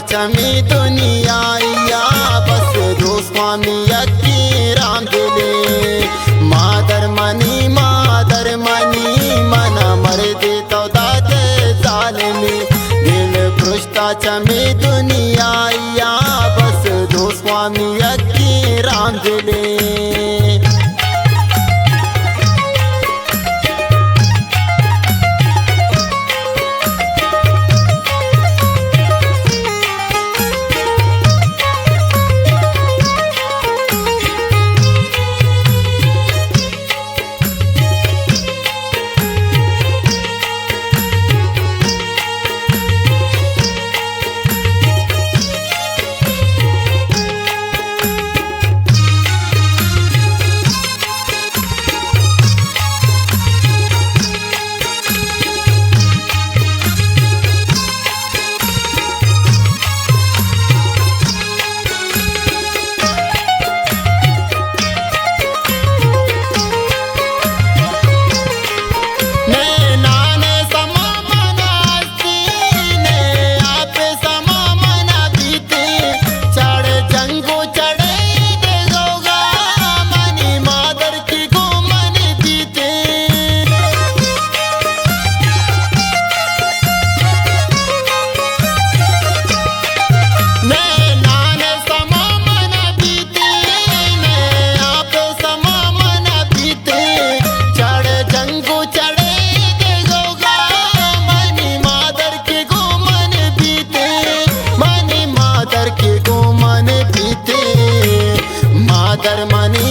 भ्रष्टाचार में दुनिया या बस दो स्वामी अक्की राम दिले मादर मनी मना मर दे तो दादे जालिमी दिल भ्रष्टाचार में दुनिया या बस दो स्वामी अक्की राम दिले।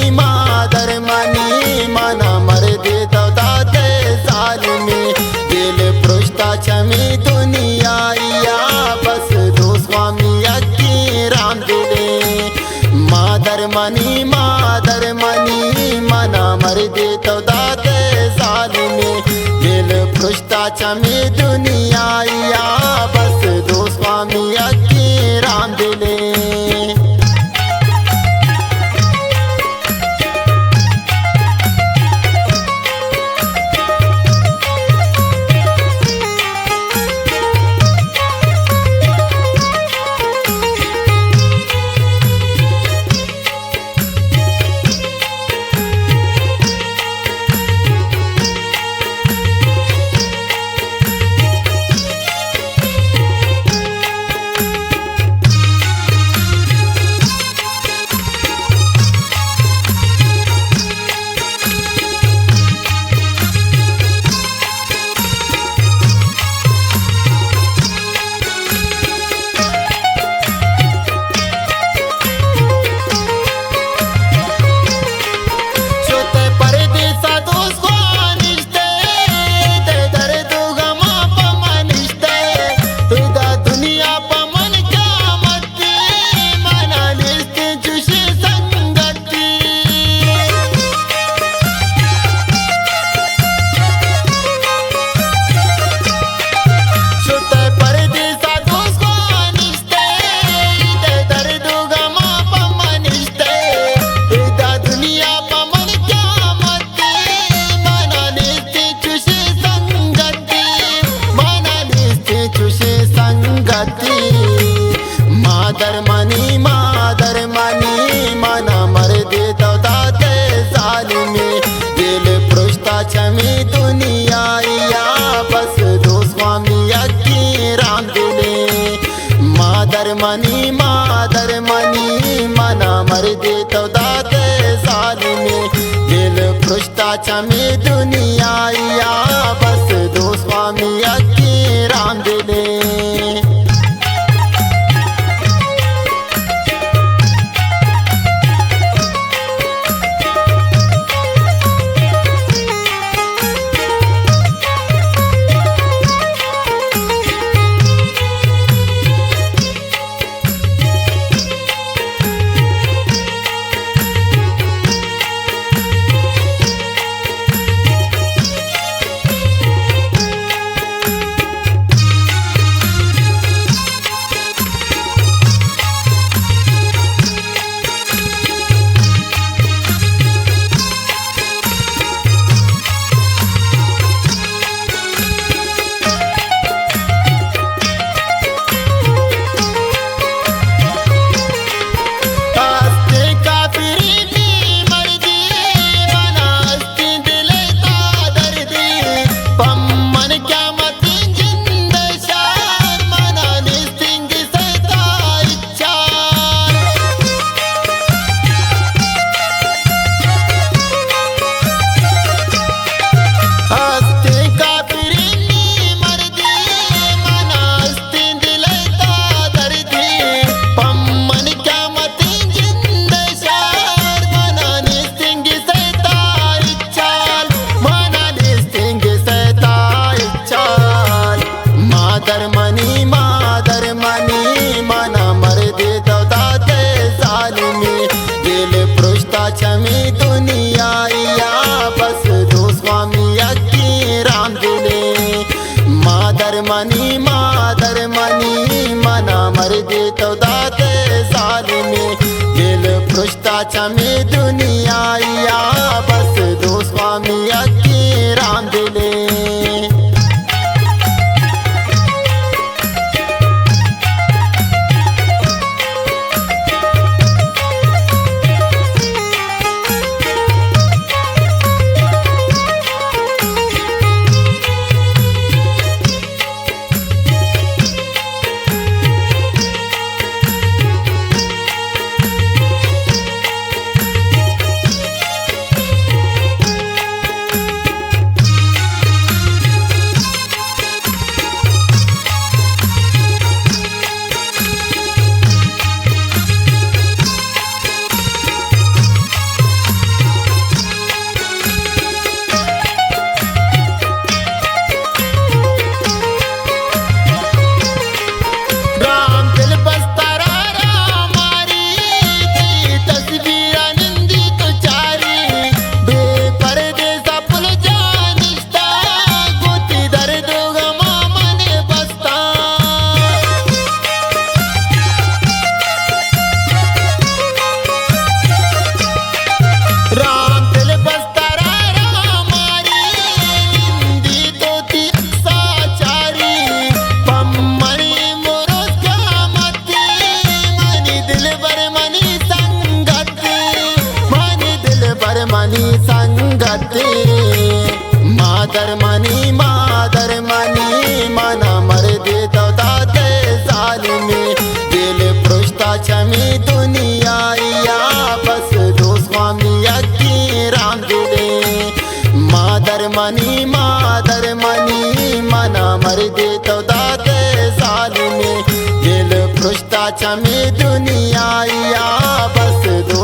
मादर मनी मना मर दे तो दादे जालिमी दिल भ्रष्टाचार में दुनिया या बस दो स्वामी अक्की राम दिले मादर मनी मना मर दे तो दादे जालिमी दिल भ्रष्टाचार में दुनिया या बस दो स्वामी अक्की राम दिले। मादर मनी मना मर दे तो दादे जालिमी दिल भ्रष्टाचार में दुनिया या बस दो स्वामी अक्की राम दिले मादर मनी मना मर दे तो दादे जालिमी दिल भ्रष्टाचार में दुनिया या बस दो स्वामी अक्की राम दिले। देतो दाते जालिमी गेल पृष्ठाच्या मी दुनिया या बस दो स्वामी अक्की राम दिले मनी संगते मादर मनी मना मर देतो दाते जालिमी गेल पृष्ठाच्या मी दुनिया या बस दो स्वामी अक्की राम दिले मादर मनी मना मर देतो दाते जालिमी गेल पृष्ठाच्या मी दुनिया या बस दो